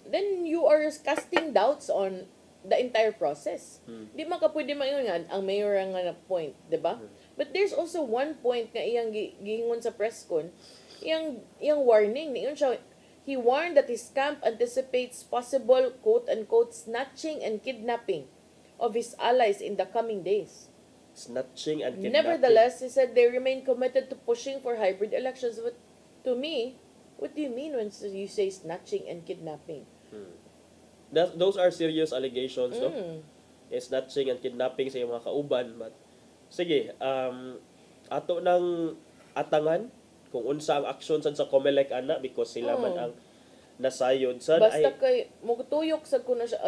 then you are casting doubts on the entire process. Di man ka pwede maingon ang mayor nga point, di ba? But there's also one point nga iyang giingon sa press con, iyang warning, niyon siya, he warned that his camp anticipates possible quote-unquote snatching and kidnapping of his allies in the coming days. Snatching and kidnapping. Nevertheless, he said they remain committed to pushing for hybrid elections. But to me, what do you mean when you say snatching and kidnapping? Those are serious allegations, no? Snatching and kidnapping sa mga kauban. But, sige, ato ng atangan kung unsa ang action sa COMELEC ana because sila man ang nasayod sa basta kay mugtuyok sa kuno siya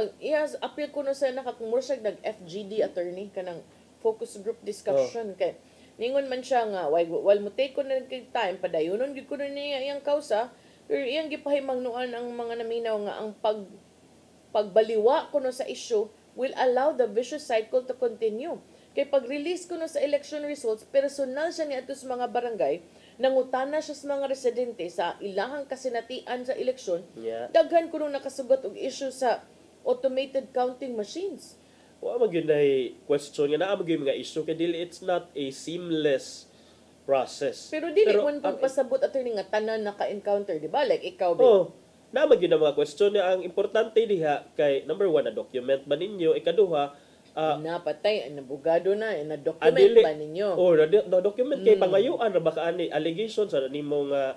appeal kuno sa nakakumursyag nag FGD attorney kanang focus group discussion kay ningon man siya nga while mo take ko na time padayonon gid ko niya iyang kausa pero iyang gipahimangnuan ang mga naminaw nga ang pagbaliwa kuno sa issue will allow the vicious cycle to continue. Kay pag-release kuno sa election results personal siya niadto sa mga barangay, nangutana siya sa mga residente sa ilahang kasinatian sa eleksyon. Daghan kuno nakasugot og issue sa automated counting machines. Wa magyud question nga naa magyud mga issue kay dili it's not a seamless process. Pero dili man pagpasabot ato ni nga tanan naka-encounter, di ba? Like ikaw ba? Na magyud na mga question nga ang importante diha kay number 1 na document ba ninyo, ikaduha napatay na bugado na document ba ninyo? Na document kay pangayuan ra baka ani allegations sa nimo nga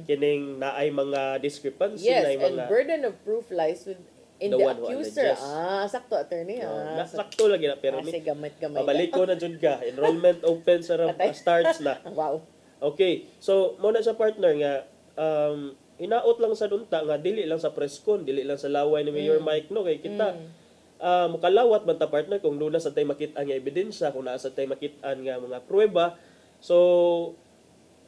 kining naay mga discrepancy naay mga and burden of proof lies with in the accuser. Sakto attorney. Sakto lagi na pero gamay. Pabalik ko na jud ka. Enrollment open sa starts na. Wow. Okay. So mo na sa partner nga hinaot lang sa dunta nga dili lang sa press con, dili lang sa laway ni Mayor Mike no kay kita. Mukalawat man ta partner kung doon na sa tay makit-an nga ebidensya, kung naa sa tay makit-an nga mga pruweba. So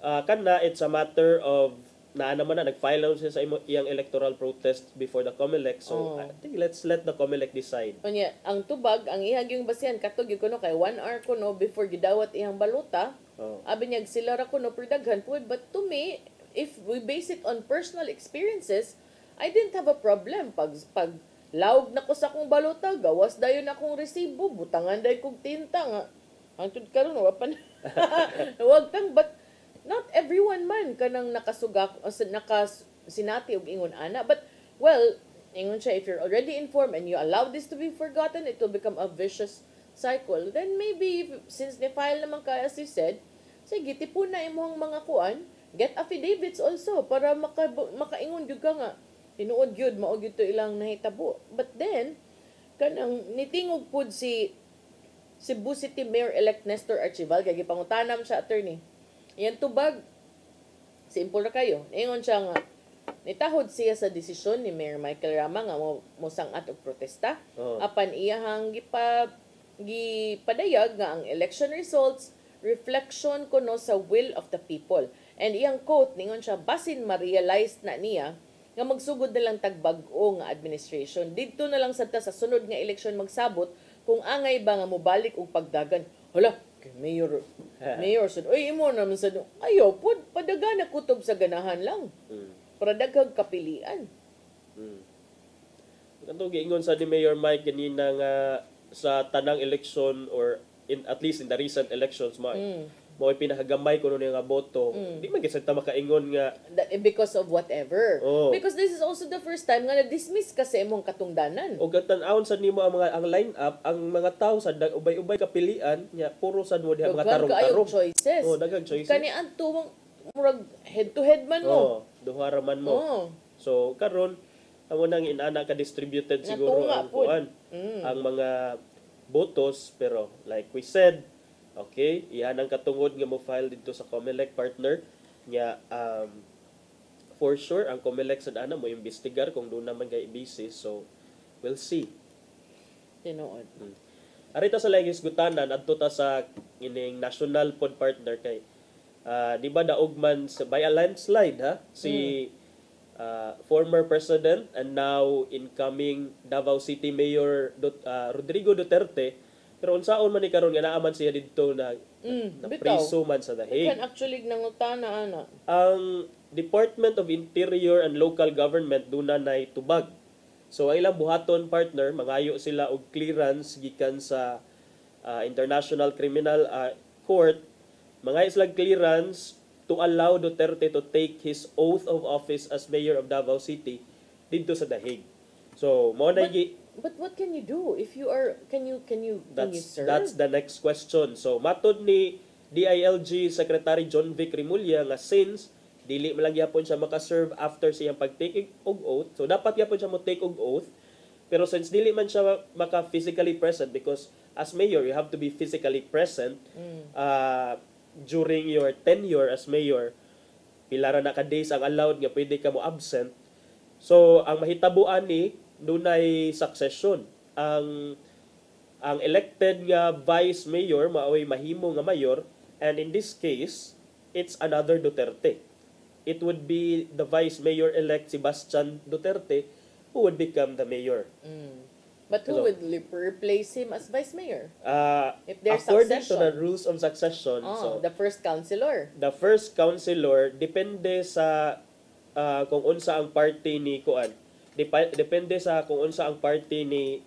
kana it's a matter of na naman na nag-file lang siya sa iyang electoral protest before the COMELEC. So, I think let's let the COMELEC decide. Ang tubag, ang ihag yung basihan, katog yun ko no, kay 1 hour ko no, before gidawat iyang balota, abi niya, sila ra ko no, perdaghan po. But to me, if we base it on personal experiences, I didn't have a problem. Pag lawg na ko sa akong balota, gawas dayon akong resibo, butangan dayon kong tinta nga. Hangtod karon wapan. Wag kang, but not everyone man kanang nakasugak nakasinati og ingon ana, but well ingon siya, if you're already informed and you allow this to be forgotten, it will become a vicious cycle. Then maybe since ni-file naman ka as you said, sige tipon na imong mga kuan, get affidavits also para makaingon gyud ka nga tinuod gyud mao gyud to ilang nahitabo. But then kanang nitingog pud si Cebu City Mayor-elect Nestor Archival kay gipangutanam siya attorney. Yan tubag, simple na kayo. Ingon siya nga, nitahod siya sa desisyon ni Mayor Michael Rama nga mo sangat og protesta. Apan iyahang gipadayag nga ang election results reflection kuno sa will of the people. And iyang quote, ningon siya, basin ma-realize na niya nga magsugod na lang tagbag-o nga administration. Dito na lang sa sunod nga eleksyon magsabot kung angay ba nga mobalik og pagdagan. Hala, kay Mayor sad, oy imo naman sad, ayaw, padaga na kutob sa ganahan lang. Para daghang kapilian. Kanto giingon sa ni Mayor Mike kanina nga sa tanang election or at least in the recent elections mo pinakagamay kuno nga boto. Di man gyud ta makaingon nga because of whatever. Oh. Because this is also the first time nga na-dismiss kasi imong katungdanan. O gatan-awon sad nimo ang line-up, ang mga tawo sa ubay-ubay kapilian nya puro sad mo diha mga tarong-tarong choices. Daghang choices. Kani adto murag head to head man mo. Duhara man mo. So karon amo nang inana ka distributed siguro ang kuan ang mga botos, pero like we said, okay, iyan ang katungod nga mo file dito sa COMELEC partner nga for sure ang COMELEC sa dana mo imbestigar kung doon naman kay busy, so we'll see. Tinuod. Arita sa lagis gutanan adto ta sa ining national pod partner kay di ba daugman by a landslide si former President and now incoming Davao City Mayor Rodrigo Duterte, pero unsaon man ni karon nga naaman siya didto na priso man sa The Hague. Kan actually nangutana ana. Ang Department of Interior and Local Government duna nay tubag. So ang ilang buhaton partner mangayo sila og clearance gikan sa International Criminal Court, mangayo sila clearance to allow Duterte to take his oath of office as mayor of Davao City dito sa The Hague. So, mo na but what can you do if you are can you serve? That's the next question. So, matod ni DILG Secretary John Vic Rimulya nga since dili man lang gyapon siya maka-serve after siyang pag-take og oath. So, dapat gyapon siya mo take og oath. Pero since dili man siya maka-physically present, because as mayor you have to be physically present during your tenure as mayor, pila ra na ka days ang allowed nga pwede ka mo absent. So ang mahitabuan ni dunay succession. Ang elected nga vice mayor maoy mahimo nga mayor, and in this case it's another Duterte. It would be the vice mayor elect Sebastian Duterte who would become the mayor. But who would replace him as vice mayor? If there's according succession. to the rules of succession, so the first councilor. The first councilor depende sa kung unsa ang party ni kuan. Depende sa kung unsa ang party ni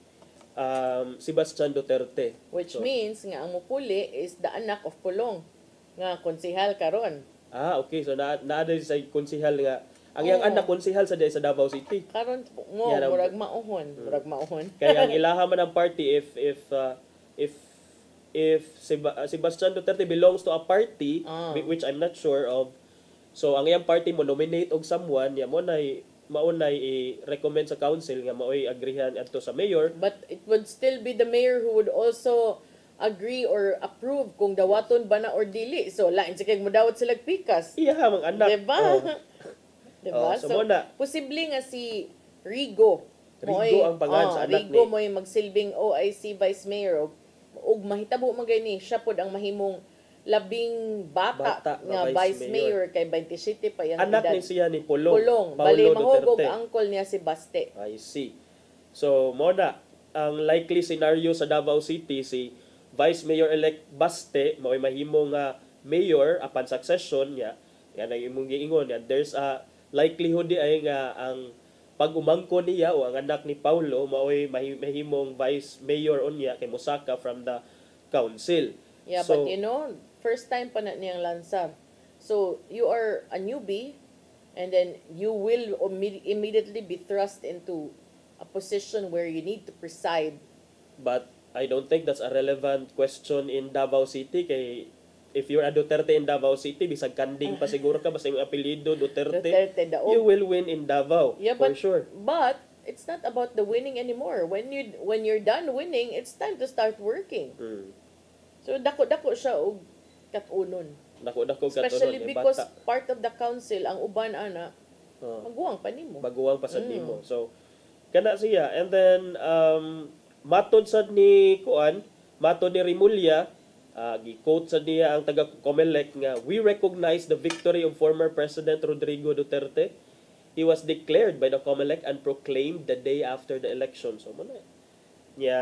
Sebastian Duterte. Which means nga ang mupuli is the anak of Pulong nga konsehal karon. Okay, so naa sa konsehal nga ang iyang anak konsehal sa Davao City. Karon mo murag mauhon, Kaya ang ilaha man ang party if Sebastian Duterte belongs to a party which I'm not sure of. So ang iyang party mo nominate og someone, ya mo nay maunay i-recommend sa council nga maoy agreehan adto sa mayor. But it would still be the mayor who would also agree or approve kung dawaton ba na or dili. So lain sa kay modawat sila pikas. Iya mang anak. Diba? Diba? So posible nga si Rigo ang pangalan sa anak Rigo mo yung magsilbing OIC Vice Mayor ug mahitabo man gani siya pod ang mahimong labing bata nga Vice Mayor kay 27 pa yung anak ni siya ni Pulong bali mahugog uncle niya si Baste. I see. So mo na ang likely scenario sa Davao City, si Vice Mayor-elect Baste mao'y mahimo nga mayor upon succession niya. Yan ang imong giingon. There's a likelihood ay nga ang pag-umangko niya o ang anak ni Paulo mao'y mahimong vice mayor on niya kay Mosaka from the council. Yeah, so, but first time pa na niyang lansar. So, you are a newbie and then you will immediately be thrust into a position where you need to preside. But I don't think that's a relevant question in Davao City kay if you're a Duterte in Davao City, bisag kanding pa siguro ka, basta yung apelido Duterte you will win in Davao, for sure. But it's not about the winning anymore. When you're done winning, it's time to start working. So dako-dako siya og katunon. Dako-dako katunon. Especially because part of the council, ang uban ana, maguwang pa nimo. Maguwang pa sad nimo. So kana siya, and then matod sad ni Rimulya Gi-quote sa niya ang taga-COMELEC nga, "We recognize the victory of former President Rodrigo Duterte. He was declared by the COMELEC and proclaimed the day after the election." So, muna niya,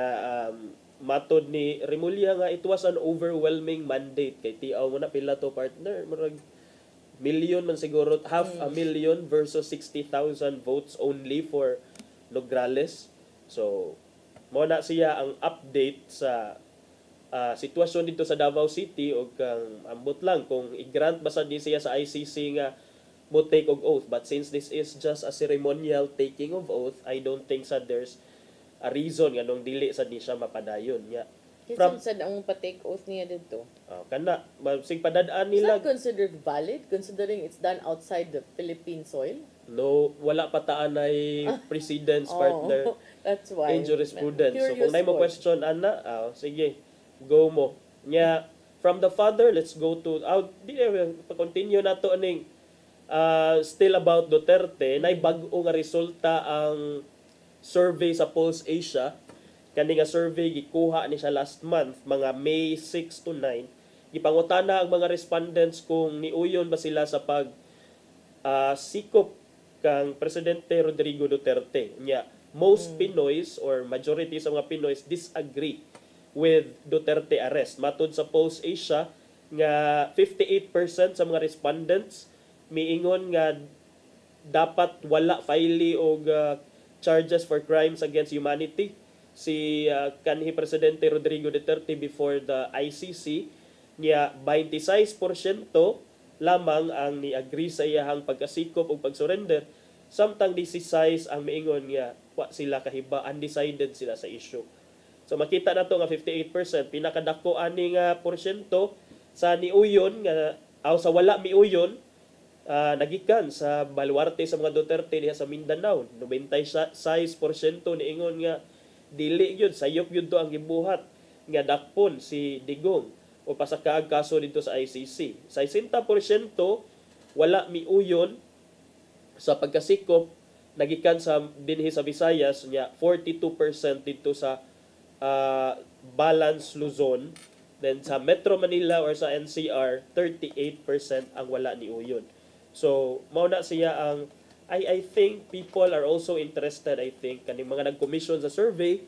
matod ni Remulla nga, it was an overwhelming mandate. Kay tiaw mo na pila to partner. Marag million man siguro, half a million versus 60,000 votes only for Nograles. So, mo na siya ang update sa sitwasyon dito sa Davao City o kang ambot lang kung i-grant ba sa di siya sa ICC nga mo take of oath. But since this is just a ceremonial taking of oath, I don't think sa there's a reason nga nung dili sa di siya mapadayon. Yeah. From sad ang pa-take oath niya dito. Kana, sig padadaan Is nila. that considered valid considering it's done outside the Philippine soil? No, wala pa taan ay precedence partner. That's why. In jurisprudence. So Curious kung na mo point. question ana, sige, go mo. Nya from the father, let's go to pa-continue na to aning still about Duterte, nay bag-o nga resulta ang survey sa Pulse Asia. Kani nga survey gikuha ni siya last month, mga May 6 to 9. Gipangutana ang mga respondents kung niuyon ba sila sa pag sikop kang Presidente Rodrigo Duterte. Nya most Pinoys or majority sa mga Pinoys disagree with Duterte arrest. Matod sa Pulse Asia nga 58% sa mga respondents miingon nga dapat wala file og charges for crimes against humanity si kanhi Presidente Rodrigo Duterte before the ICC. Niya 26% lamang ang ni-agree sa iyahang pagkasikop o pagsurrender, samtang 16 ang miingon nga wa sila kahiba, undecided sila sa issue. So makita na to nga 58%, pinakadako ani nga porsyento sa niuyon nga sa wala miuyon nagikan sa baluarte sa mga Duterte diha sa Mindanao. 96% niingon nga dili gyud sayop gyud to ang gibuhat nga dakpon si Digong o pasakaag kaso dito sa ICC. Sa 60% wala miuyon sa pagkasikop nagikan sa dinhi sa Visayas nya 42% dito sa Balance Luzon, then sa Metro Manila or sa NCR 38% ang wala ni uyon. So mao na siya ang I think people are also interested. I think kaning mga nag-commission sa survey,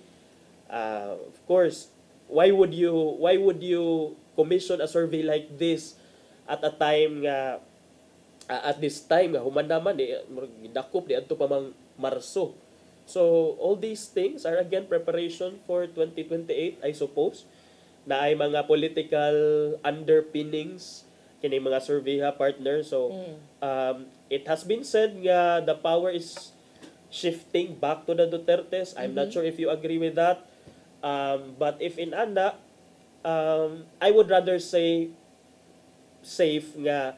of course, why would you commission a survey like this at a time nga at this time nga human naman dakop di adto pa mang Marso. So, all these things are again preparation for 2028, I suppose, na ay mga political underpinnings kini mga survey partner. So, it has been said nga the power is shifting back to the Dutertes. I'm not sure if you agree with that. But if in anda, I would rather say safe nga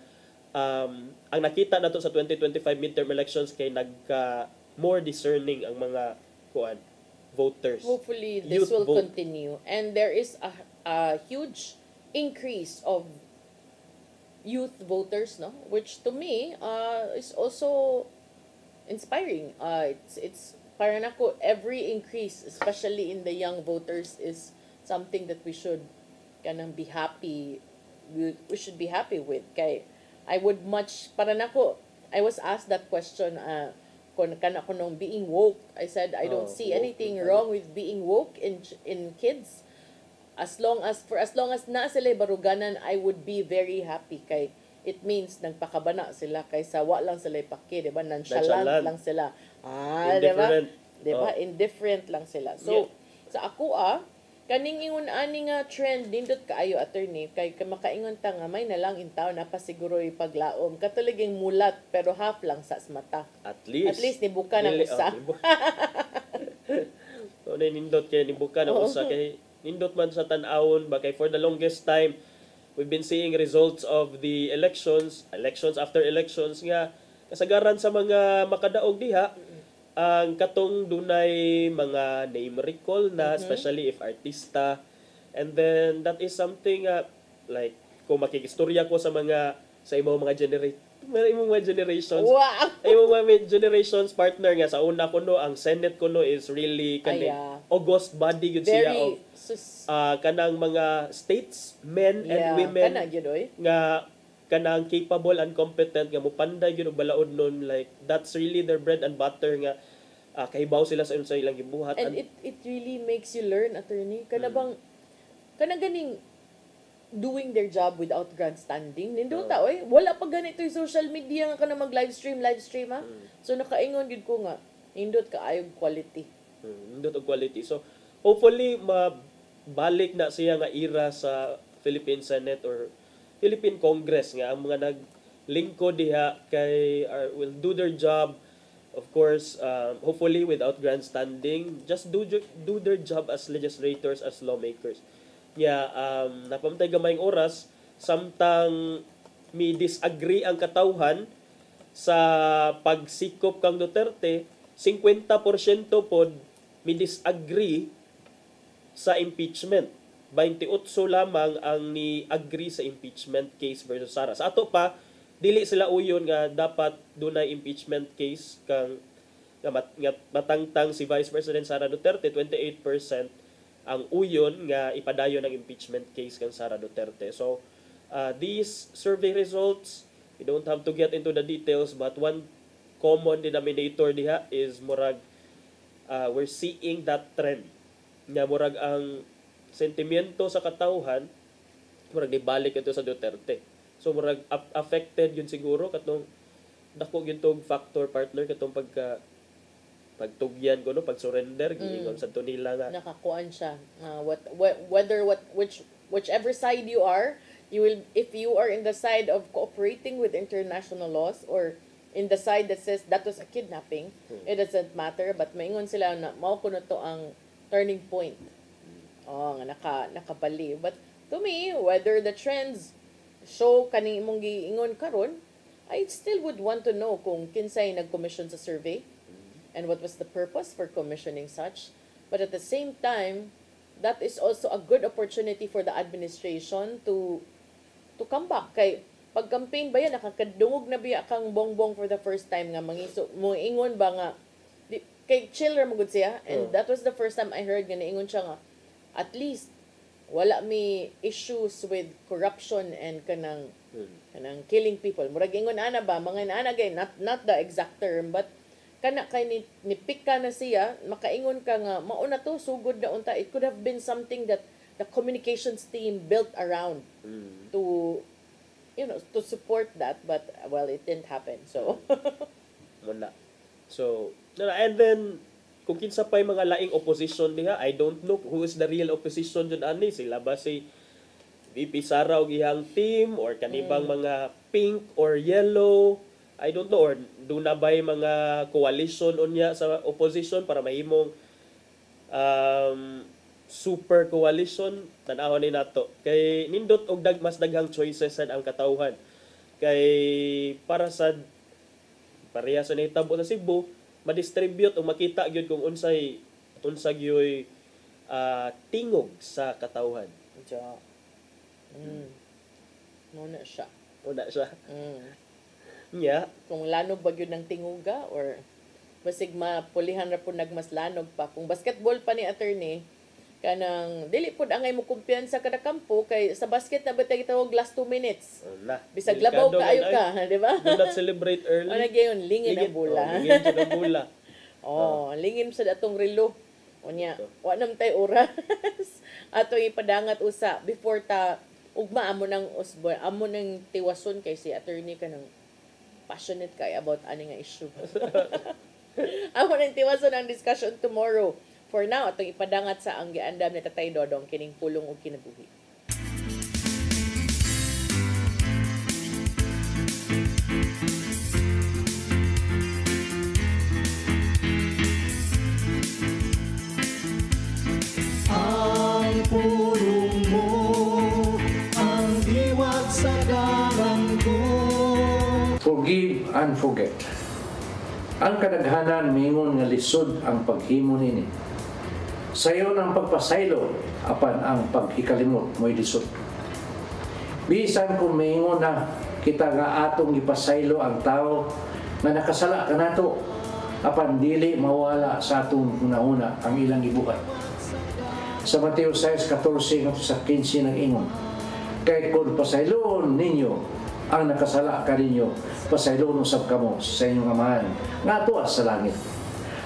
ang nakita nato sa 2025 midterm elections kay more discerning ang mga voters. Hopefully this will continue, and there is a huge increase of youth voters, no, which to me is also inspiring. It's para nako every increase, especially in the young voters, is something that we should kanang be happy. We should be happy with. Kay I would much para nako. I was asked that question. Kung nung being woke, I said I don't see anything wrong with being woke in kids. As long as na sila baruganan, I would be very happy kay it means nagpakabana sila kaysa wa lang sila ipaki, di ba? Nonchalant lang sila. Di ba? Di ba? Indifferent lang sila. So, sa ako kaning ingon ani nga trend nindot kaayo attorney kay makaingon ta nga may nalang in town na pasiguroy paglaom katuliging mulat pero half lang sa mata. At least nibuka na usa. So nindot kay nibuka na usa kay nindot man sa tan-awon ba kay for the longest time we've been seeing results of the elections after elections nga kasagaran sa mga makadaog diha ang katong dunay mga name recall na especially if artista, and then that is something like kung makikistorya ko sa mga sa imong mga generations. Wow! Imong mga generations partner nga sa una kuno ang Senate kuno is really august body gyud siya of kanang mga statesmen and women nga kanang capable and competent nga mopanday gyud og balaod nun, like that's really their bread and butter nga kahibaw sila sa ilang gibuhat. And it really makes you learn, attorney. Kanang ganing doing their job without grandstanding. Nindot oy, wala pa ganito yung social media nga kana mag live stream ha. So nakaingon gid ko nga nindot ka ayog quality. Nindot og quality. So hopefully mabalik na siya nga era sa Philippine Senate or Philippine Congress nga ang mga naglingkod diha kay will do their job, of course, hopefully without grandstanding, just do their job as legislators, as lawmakers. Napamtay gamayng oras samtang mi disagree ang katawhan sa pagsikop kang Duterte, 50% pod mi disagree sa impeachment. 28 lamang ang ni-agree sa impeachment case versus Sara. Sa ato pa, dili sila uyon nga dapat dunay impeachment case kang nga matangtang si Vice President Sara Duterte. 28% ang uyon nga ipadayon ng impeachment case kang Sara Duterte. So, these survey results, we don't have to get into the details, but one common denominator diha is murag we're seeing that trend. Nga murag ang sentimiento sa katawhan murag dibalik ito sa Duterte. So murag affected yun siguro katong dako gyud tog factor partner katong pagtugyan ko no pag-surrender giingon sa nila nga nakakuan siya whichever side you are, you will, if you are in the side of cooperating with international laws or in the side that says that was a kidnapping, it doesn't matter, but maingon sila na mao kuno to ang turning point. Nga nakabali. But to me, whether the trends show kaning imong giingon karon, I still would want to know kung kinsay nag-commission sa survey and what was the purpose for commissioning such. But at the same time, that is also a good opportunity for the administration to come back. Kay pag-campaign ba yan, nakakadungog na biya kang bongbong for the first time nga moingon ba nga kay chill ra magud siya, and that was the first time I heard nga niingon siya nga at least wala mi issues with corruption and kanang killing people. Murag ingon ana ba mga ana gay not the exact term, but kana kay ni pika na siya, makaingon ka nga mao na to sugod na unta. It could have been something that the communications team built around to to support that, but well, it didn't happen. So wala. So and then kung kinsa pay mga laing opposition diha, I don't know who is the real opposition dyan ani. Sila ba si VP Sara o gihang team or kanibang mga pink or yellow, I don't know, or doon na ba'y mga coalition unya sa opposition para mahimong super coalition. Tanahon ni nato kay nindot og mas daghang choices sad ang katawhan kay para sa pareha sa nahitabo sa Cebu, ma-distribute o makita gyud kung unsa gyoy tingog sa katawhan. Muna siya. Yeah. Kung lanog ba gyud ng tinguga or basig mapulihan ra po nagmaslanog pa. Kung basketball pa ni attorney, kanang dili pud angay mo kumpiyansa kada kampo kay sa basket na batay gitawag last 2 minutes. Bisag labaw kaayo ka, di ba? Do not celebrate early. Ano gayon lingin ang bola. Lingin ang bola. Lingin sa datong relo. Unya, wa nam tay oras. Ato ipadangat usa before ta ugma amo nang usboy, amo nang tiwason kay si attorney kanang passionate kay about ani nga issue. Amo nang tiwason ang discussion tomorrow. For now, atong ipadangat sa ang giandam ni Tatay Dodong kining pulong og kinabuhi. Ang pulong mo, ang diwat sa galang ko. Forgive and forget. Ang kadaghanan mingon nga lisod ang paghimo nini. Sayon ang pagpasaylo apan ang paghikalimot mo'y lisod. Bisan kung maingon na kita nga atong ipasaylo ang tao nga nakasala ka nato, apan dili mawala sa atong una-una ang ilang gibuhat. Sa Mateo 6:14 ngadto sa 15 nag-ingon, kay kung pasayloon ninyo ang nakasala ka ninyo, pasayloon usab kamo sa inyong amahan nga atuwa sa langit.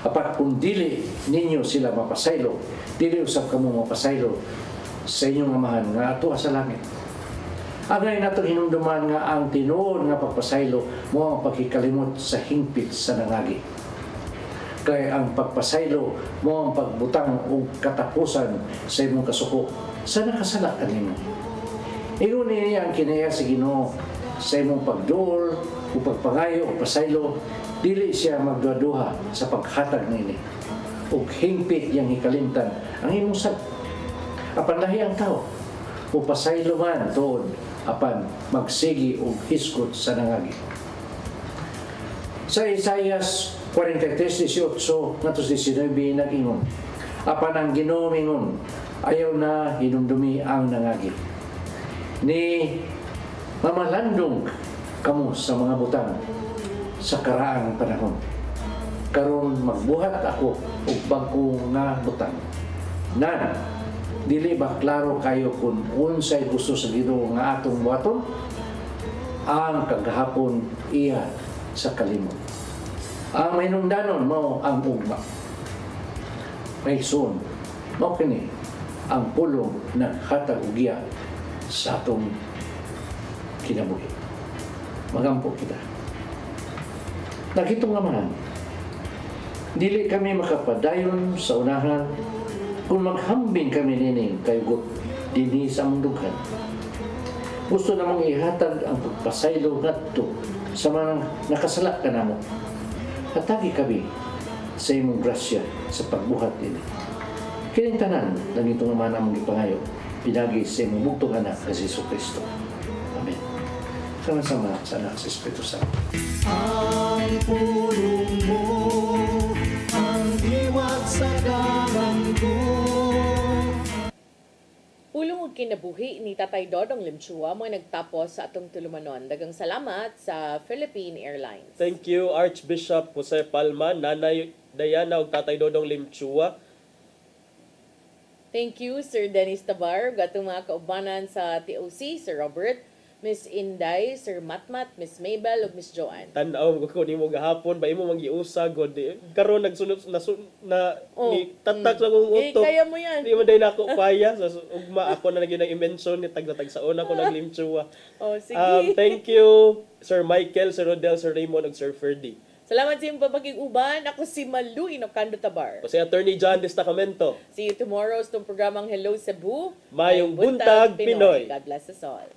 Apat kung dili ninyo sila mapasaylo, dili usab kamo mapasaylo sa inyong amahan nga atuwa sa langit. Agay nato hinumduman nga ang tinuod nga pagpasaylo mo ang pagkikalimot sa hingpit sa nangagi. Kaya ang pagpasaylo mo ang pagbutang o katapusan sa imong kasuko sa nakasala kanimo. Ingon niya ang kinaya sa Ginoo sa imong pagduol o pagpangayo o pasaylo, dili siya magduha sa paghatag nini. O hingpit yang hikalimtan ang imong sad. Apan lahi ang tao o pasaylo man tuod apan magsigi og hiskot sa nangagi. Sa Isaias 43:18 ngadto 19 nag-ingon, apan ang Ginoo mingon, ayaw na hinumdumi ang nangagi. Ni mamalandong kamo sa mga butang sa karaang panahon. Karon magbuhat ako og bag-o nga butang. Nan, dili ba klaro kayo kung unsay gusto sa Ginoo nga atong buhaton? Ang kagahapon iya sa kalimot. Ang mainungdanon mo ang ugma. May sun, mo kini ang pulong na hatag ugya sa atong kinabuhi. Magampo kita. Nakitong naman, dili kami makapadayon sa unahan kung maghambing kami nining kayugot dinhi sa among dughan. Gusto namang ihatag ang pagpasaylo ngadto sa mga nakasala ka namo. Hatagi kami sa imong grasya sa pagbuhat din. Kining tanan lang itong naman among ipangayo, pinagi sa imong bugtong anak na si Jesucristo. Amen. Sama-sama sa anak sa Espiritu Santo. Ang pulong mo, ang diwat sa garanggo. Pulong og kinabuhi ni Tatay Dodong Limchua mo nagtapos sa atong tulumanon. Dagang salamat sa Philippine Airlines. Thank you Archbishop Jose Palma, Nanay Diana ug Tatay Dodong Limchua. Thank you Sir Dennis Tabar, gatong mga kaubanan sa TOC, Sir Robert, Miss Inday, Sir Matmat, Miss Mabel ug Miss Joanne. Tan-aw ko nimo gahapon ba imo mangiusa god karon nagsunod na ni tatak sa kong utok. Kaya mo yan. Di mo day nako paya sa ugma ako na nagyud ang invention ni tagdatag sa una ko naglimchua. Oh, sige. Thank you Sir Michael, Sir Rodel, Sir Raymond ug Sir Ferdy. Salamat sa iyong papakig-uban. Ako si Malu Inocando Tabar. O si Attorney John Destacamento. See you tomorrow sa itong programang Hello Cebu. Mayong Buntag, Pinoy. God bless us all.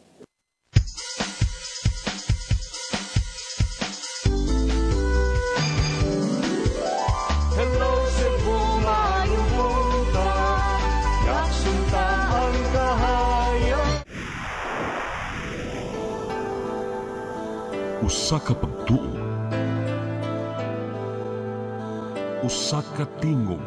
Hello Cebu, mayong buntag, nagsunta ang kahayag. Usa ka pagtuo, usa ka tingog,